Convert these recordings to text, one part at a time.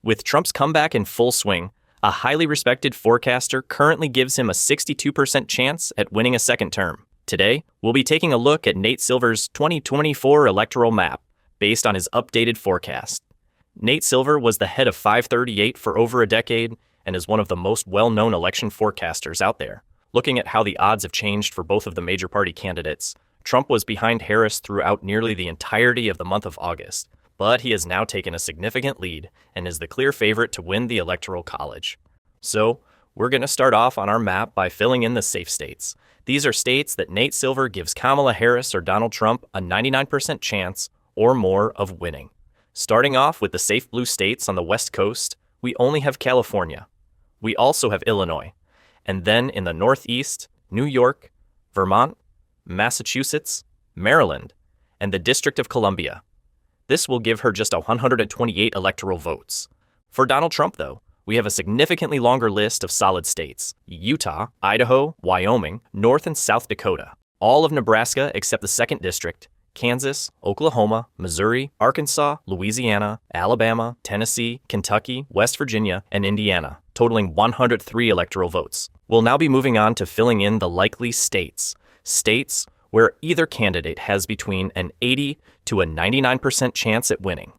With Trump's comeback in full swing, a highly respected forecaster currently gives him a 62% chance at winning a second term. Today, we'll be taking a look at Nate Silver's 2024 electoral map based on his updated forecast. Nate Silver was the head of 538 for over a decade and is one of the most well-known election forecasters out there. Looking at how the odds have changed for both of the major party candidates, Trump was behind Harris throughout nearly the entirety of the month of August, but he has now taken a significant lead and is the clear favorite to win the Electoral College. So, we're going to start off on our map by filling in the safe states. These are states that Nate Silver gives Kamala Harris or Donald Trump a 99% chance or more of winning. Starting off with the safe blue states on the West Coast, we only have California. We also have Illinois. And then in the Northeast, New York, Vermont, Massachusetts, Maryland, and the District of Columbia. This will give her just 128 electoral votes. For Donald Trump, though, we have a significantly longer list of solid states: Utah, Idaho, Wyoming, North and South Dakota, all of Nebraska except the 2nd District, Kansas, Oklahoma, Missouri, Arkansas, Louisiana, Alabama, Tennessee, Kentucky, West Virginia, and Indiana, totaling 103 electoral votes. We'll now be moving on to filling in the likely states. States where either candidate has between an 80 to a 99% chance at winning.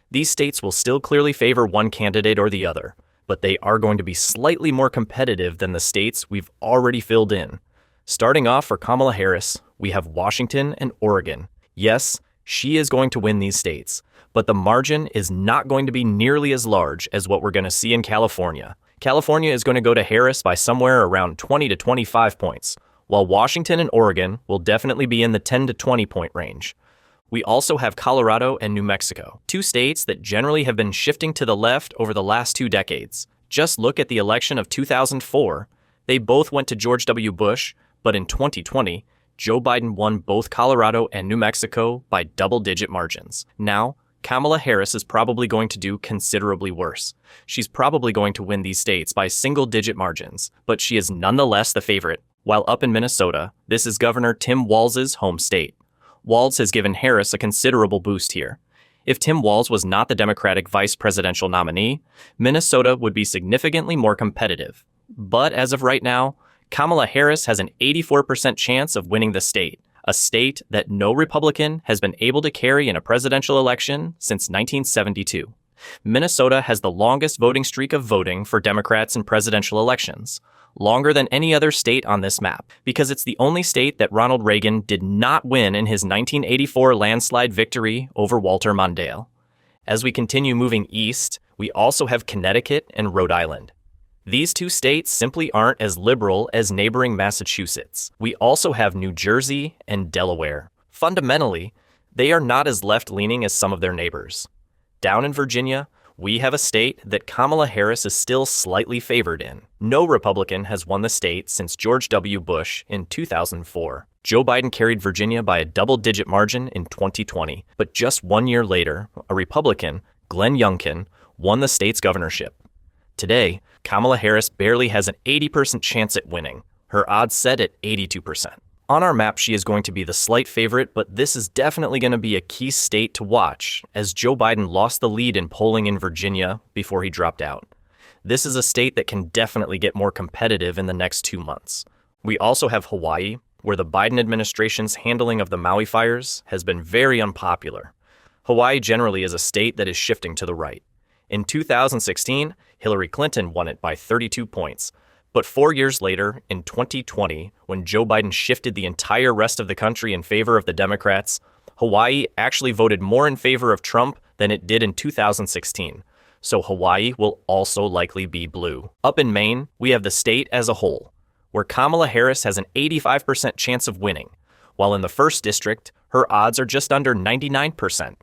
These states will still clearly favor one candidate or the other, but they are going to be slightly more competitive than the states we've already filled in. Starting off for Kamala Harris, we have Washington and Oregon. Yes, she is going to win these states, but the margin is not going to be nearly as large as what we're going to see in California. California is going to go to Harris by somewhere around 20 to 25 points, while Washington and Oregon will definitely be in the 10 to 20 point range. We also have Colorado and New Mexico, two states that generally have been shifting to the left over the last 2 decades. Just look at the election of 2004. They both went to George W. Bush, but in 2020, Joe Biden won both Colorado and New Mexico by double-digit margins. Now, Kamala Harris is probably going to do considerably worse. She's probably going to win these states by single-digit margins, but she is nonetheless the favorite. While up in Minnesota, this is Governor Tim Walz's home state. Walz has given Harris a considerable boost here. If Tim Walz was not the Democratic vice presidential nominee, Minnesota would be significantly more competitive. But as of right now, Kamala Harris has an 84% chance of winning the state, a state that no Republican has been able to carry in a presidential election since 1972. Minnesota has the longest voting streak of voting for Democrats in presidential elections, longer than any other state on this map, because it's the only state that Ronald Reagan did not win in his 1984 landslide victory over Walter Mondale. As we continue moving east, we also have Connecticut and Rhode Island. These two states simply aren't as liberal as neighboring Massachusetts. We also have New Jersey and Delaware. Fundamentally, they are not as left-leaning as some of their neighbors. Down in Virginia, we have a state that Kamala Harris is still slightly favored in. No Republican has won the state since George W. Bush in 2004. Joe Biden carried Virginia by a double-digit margin in 2020, but just 1 year later, a Republican, Glenn Youngkin, won the state's governorship. Today, Kamala Harris barely has an 80% chance at winning, her odds set at 82%. On our map, she is going to be the slight favorite, but this is definitely going to be a key state to watch, as Joe Biden lost the lead in polling in Virginia before he dropped out. This is a state that can definitely get more competitive in the next 2 months. We also have Hawaii, where the Biden administration's handling of the Maui fires has been very unpopular. Hawaii generally is a state that is shifting to the right. In 2016, Hillary Clinton won it by 32 points. But 4 years later, in 2020, when Joe Biden shifted the entire rest of the country in favor of the Democrats, Hawaii actually voted more in favor of Trump than it did in 2016. So Hawaii will also likely be blue. Up in Maine, we have the state as a whole, where Kamala Harris has an 85% chance of winning, while in the 1st District, her odds are just under 99%.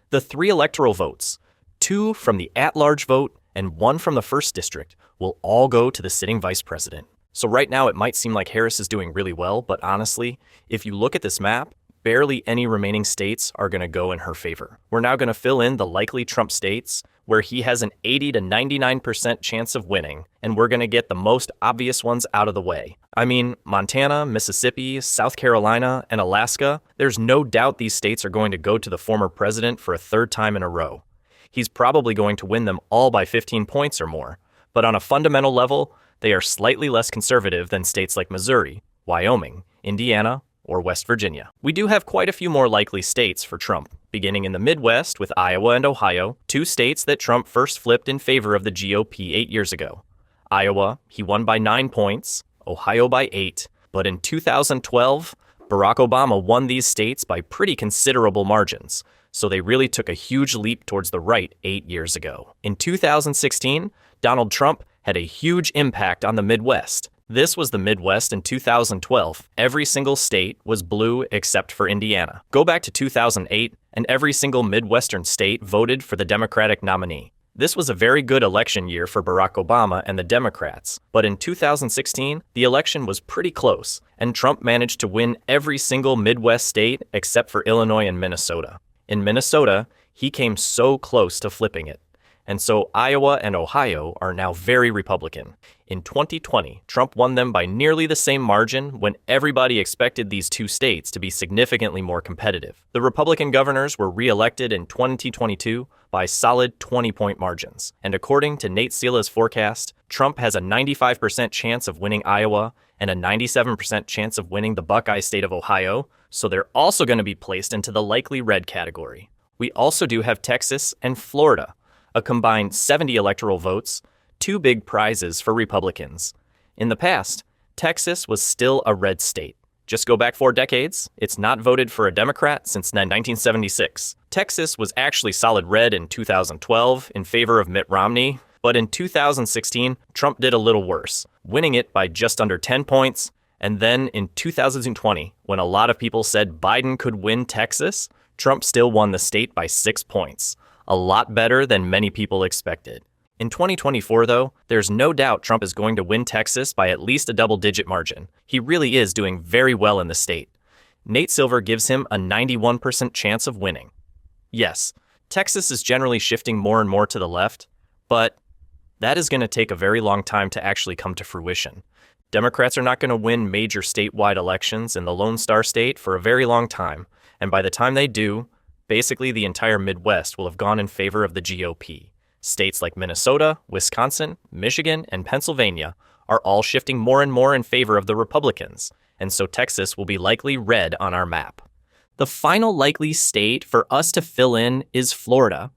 The 3 electoral votes, 2 from the at-large vote and 1 from the 1st District, will all go to the sitting vice president. So right now it might seem like Harris is doing really well, but honestly, if you look at this map, barely any remaining states are going to go in her favor. We're now going to fill in the likely Trump states where he has an 80 to 99% chance of winning, and we're going to get the most obvious ones out of the way. I mean, Montana, Mississippi, South Carolina, and Alaska, there's no doubt these states are going to go to the former president for a 3rd time in a row. he's probably going to win them all by 15 points or more. But on a fundamental level, they are slightly less conservative than states like Missouri, Wyoming, Indiana, or West Virginia. We do have quite a few more likely states for Trump, beginning in the Midwest with Iowa and Ohio, two states that Trump first flipped in favor of the GOP 8 years ago. Iowa, he won by 9 points, Ohio by 8, but in 2012, Barack Obama won these states by pretty considerable margins, so they really took a huge leap towards the right 8 years ago. In 2016, Donald Trump had a huge impact on the Midwest. This was the Midwest in 2012. Every single state was blue except for Indiana. Go back to 2008, and every single Midwestern state voted for the Democratic nominee. This was a very good election year for Barack Obama and the Democrats, but in 2016, the election was pretty close, and Trump managed to win every single Midwest state except for Illinois and Minnesota. In Minnesota, he came so close to flipping it. And so Iowa and Ohio are now very Republican. In 2020, Trump won them by nearly the same margin when everybody expected these two states to be significantly more competitive. The Republican governors were re-elected in 2022 by solid 20-point margins. And according to Nate Sila's forecast, Trump has a 95% chance of winning Iowa and a 97% chance of winning the Buckeye state of Ohio, so they're also going to be placed into the likely red category. We also do have Texas and Florida, a combined 70 electoral votes, two big prizes for Republicans. In the past, Texas was still a red state. Just go back 4 decades, it's not voted for a Democrat since 1976. Texas was actually solid red in 2012 in favor of Mitt Romney, but in 2016, Trump did a little worse, winning it by just under 10 points, and then in 2020, when a lot of people said Biden could win Texas, Trump still won the state by 6 points. A lot better than many people expected. In 2024, though, there's no doubt Trump is going to win Texas by at least a double-digit margin. He really is doing very well in the state. Nate Silver gives him a 91% chance of winning. Yes, Texas is generally shifting more and more to the left, but that is going to take a very long time to actually come to fruition. Democrats are not going to win major statewide elections in the Lone Star State for a very long time, and by the time they do, basically the entire Midwest will have gone in favor of the GOP. States like Minnesota, Wisconsin, Michigan, and Pennsylvania are all shifting more and more in favor of the Republicans, and so Texas will be likely red on our map. The final likely state for us to fill in is Florida.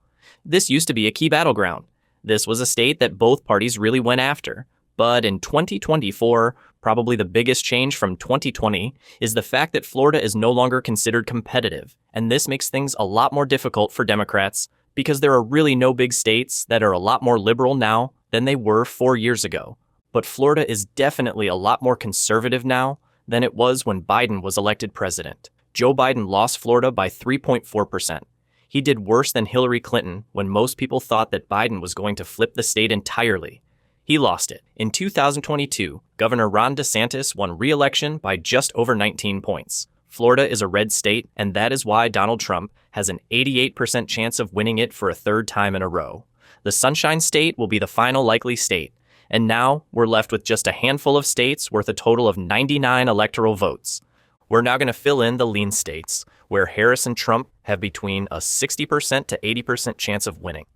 This used to be a key battleground. This was a state that both parties really went after. But in 2024, probably the biggest change from 2020 is the fact that Florida is no longer considered competitive, and this makes things a lot more difficult for Democrats because there are really no big states that are a lot more liberal now than they were 4 years ago. But Florida is definitely a lot more conservative now than it was when Biden was elected president. Joe Biden lost Florida by 3.4%. He did worse than Hillary Clinton when most people thought that Biden was going to flip the state entirely. He lost it. In 2022, Governor Ron DeSantis won re-election by just over 19 points. Florida is a red state, and that is why Donald Trump has an 88% chance of winning it for a third time in a row. The Sunshine State will be the final likely state, and now we're left with just a handful of states worth a total of 99 electoral votes. We're now going to fill in the lean states, where Harris and Trump have between a 60% to 80% chance of winning.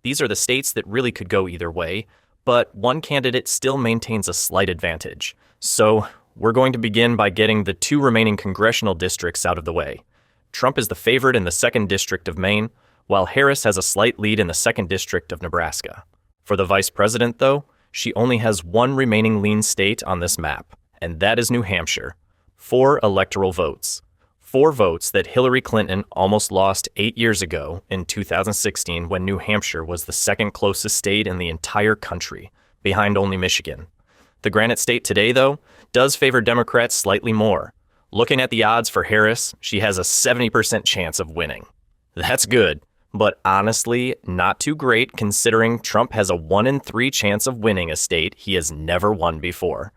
These are the states that really could go either way, but one candidate still maintains a slight advantage. So we're going to begin by getting the 2 remaining congressional districts out of the way. Trump is the favorite in the 2nd District of Maine, while Harris has a slight lead in the 2nd District of Nebraska. For the vice president, though, she only has 1 remaining lean state on this map, and that is New Hampshire. 4 electoral votes. 4 votes that Hillary Clinton almost lost 8 years ago in 2016 when New Hampshire was the 2nd closest state in the entire country, behind only Michigan. The Granite State today, though, does favor Democrats slightly more. Looking at the odds for Harris, she has a 70% chance of winning. That's good, but honestly, not too great considering Trump has a 1 in 3 chance of winning a state he has never won before.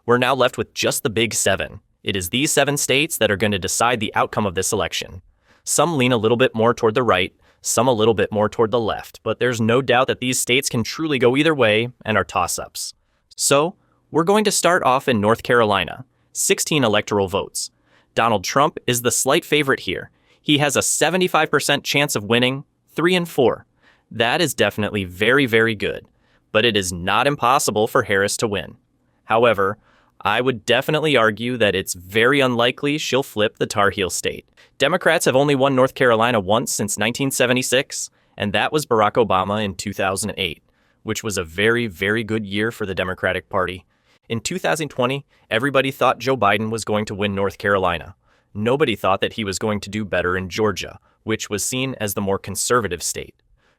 We're now left with just the Big 7. It is these 7 states that are going to decide the outcome of this election. Some lean a little bit more toward the right, some a little bit more toward the left, but there's no doubt that these states can truly go either way and are toss-ups. So, we're going to start off in North Carolina, 16 electoral votes. Donald Trump is the slight favorite here. He has a 75% chance of winning, 3 in 4. That is definitely very, very good, but it is not impossible for Harris to win. However, I would definitely argue that it's very unlikely she'll flip the Tar Heel state. Democrats have only won North Carolina once since 1976, and that was Barack Obama in 2008, which was a very, very good year for the Democratic Party. In 2020, everybody thought Joe Biden was going to win North Carolina. Nobody thought that he was going to do better in Georgia, which was seen as the more conservative state.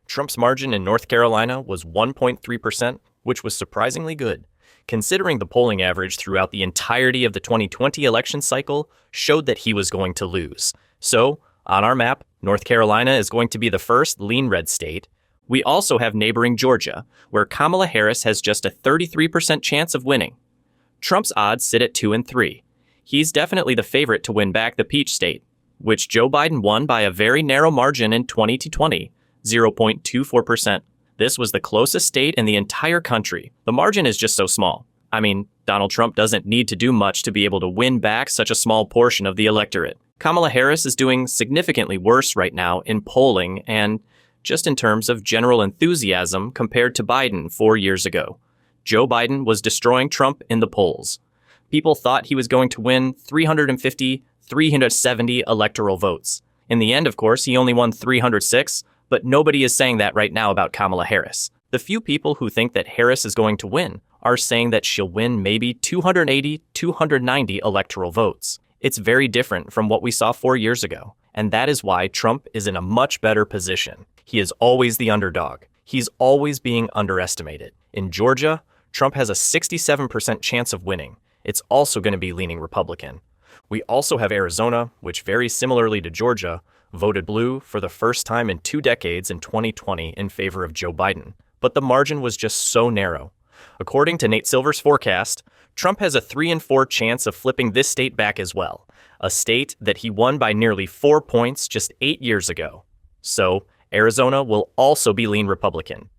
Trump's margin in North Carolina was 1.3%, which was surprisingly good, considering the polling average throughout the entirety of the 2020 election cycle showed that he was going to lose. So, on our map, North Carolina is going to be the first lean red state. We also have neighboring Georgia, where Kamala Harris has just a 33% chance of winning. Trump's odds sit at 2 and 3. He's definitely the favorite to win back the Peach State, which Joe Biden won by a very narrow margin in 2020, 0.24%. This was the closest state in the entire country. The margin is just so small. I mean, Donald Trump doesn't need to do much to be able to win back such a small portion of the electorate. Kamala Harris is doing significantly worse right now in polling and just in terms of general enthusiasm compared to Biden 4 years ago. Joe Biden was destroying Trump in the polls. People thought he was going to win 350, 370 electoral votes. In the end, of course, he only won 306, but nobody is saying that right now about Kamala Harris. The few people who think that Harris is going to win are saying that she'll win maybe 280, 290 electoral votes. It's very different from what we saw 4 years ago, and that is why Trump is in a much better position. He is always the underdog. He's always being underestimated. In Georgia, Trump has a 67% chance of winning. It's also going to be leaning Republican. We also have Arizona, which very similarly to Georgia, voted blue for the first time in 2 decades in 2020 in favor of Joe Biden. But the margin was just so narrow. According to Nate Silver's forecast, Trump has a 3 and 4 chance of flipping this state back as well, a state that he won by nearly 4 points just 8 years ago. So, Arizona will also be lean Republican.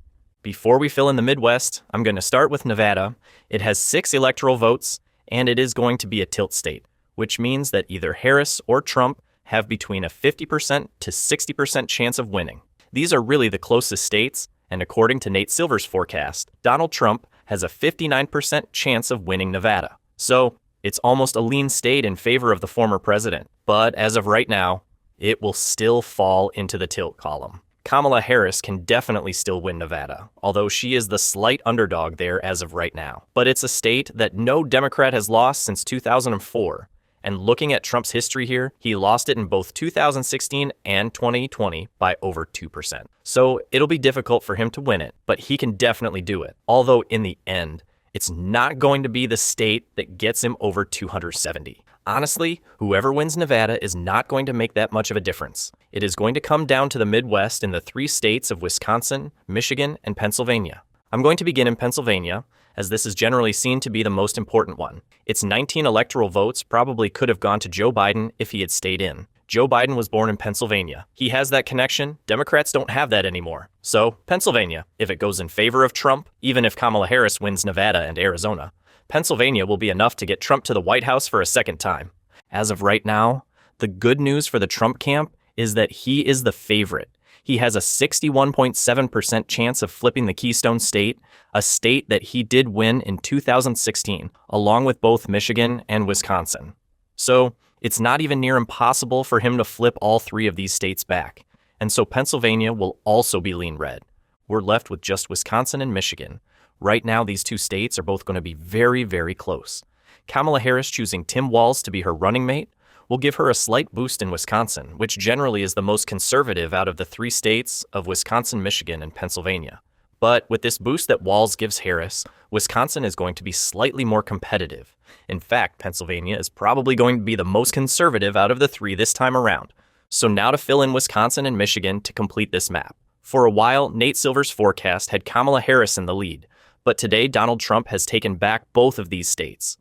Before we fill in the Midwest, I'm going to start with Nevada. It has 6 electoral votes, and it is going to be a tilt state, which means that either Harris or Trump have between a 50% to 60% chance of winning. These are really the closest states, and according to Nate Silver's forecast, Donald Trump has a 59% chance of winning Nevada. So, it's almost a lean state in favor of the former president. But as of right now, it will still fall into the tilt column. Kamala Harris can definitely still win Nevada, although she is the slight underdog there as of right now. But it's a state that no Democrat has lost since 2004. And looking at Trump's history here, he lost it in both 2016 and 2020 by over 2%. So it'll be difficult for him to win it, but he can definitely do it. Although in the end, it's not going to be the state that gets him over 270. Honestly, whoever wins Nevada is not going to make that much of a difference. It is going to come down to the Midwest in the 3 states of Wisconsin, Michigan, and Pennsylvania. I'm going to begin in Pennsylvania, as this is generally seen to be the most important one. Its 19 electoral votes probably could have gone to Joe Biden if he had stayed in. Joe Biden was born in Pennsylvania. He has that connection. Democrats don't have that anymore. So, Pennsylvania, if it goes in favor of Trump, even if Kamala Harris wins Nevada and Arizona, Pennsylvania will be enough to get Trump to the White House for a second time. As of right now, the good news for the Trump camp is that he is the favorite. He has a 61.7% chance of flipping the Keystone State, a state that he did win in 2016, along with both Michigan and Wisconsin. So, it's not even near impossible for him to flip all 3 of these states back. And so Pennsylvania will also be lean red. We're left with just Wisconsin and Michigan. Right now, these 2 states are both going to be very, very close. Kamala Harris choosing Tim Walz to be her running mate will give her a slight boost in Wisconsin, which generally is the most conservative out of the 3 states of Wisconsin, Michigan, and Pennsylvania. But with this boost that Walz gives Harris, Wisconsin is going to be slightly more competitive. In fact, Pennsylvania is probably going to be the most conservative out of the 3 this time around. So now to fill in Wisconsin and Michigan to complete this map. For a while, Nate Silver's forecast had Kamala Harris in the lead, but today Donald Trump has taken back both of these states.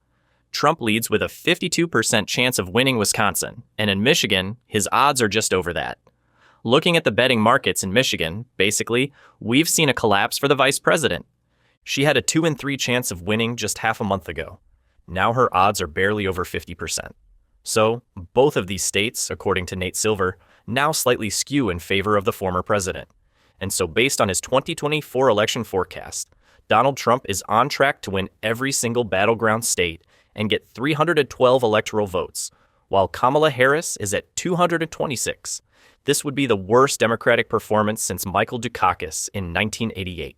Trump leads with a 52% chance of winning Wisconsin, and in Michigan, his odds are just over that. Looking at the betting markets in Michigan, basically, we've seen a collapse for the vice president. She had a 2 and 3 chance of winning just half a month ago. Now her odds are barely over 50%. So, both of these states, according to Nate Silver, now slightly skew in favor of the former president. And so based on his 2024 election forecast, Donald Trump is on track to win every single battleground state and get 312 electoral votes, while Kamala Harris is at 226. This would be the worst Democratic performance since Michael Dukakis in 1988.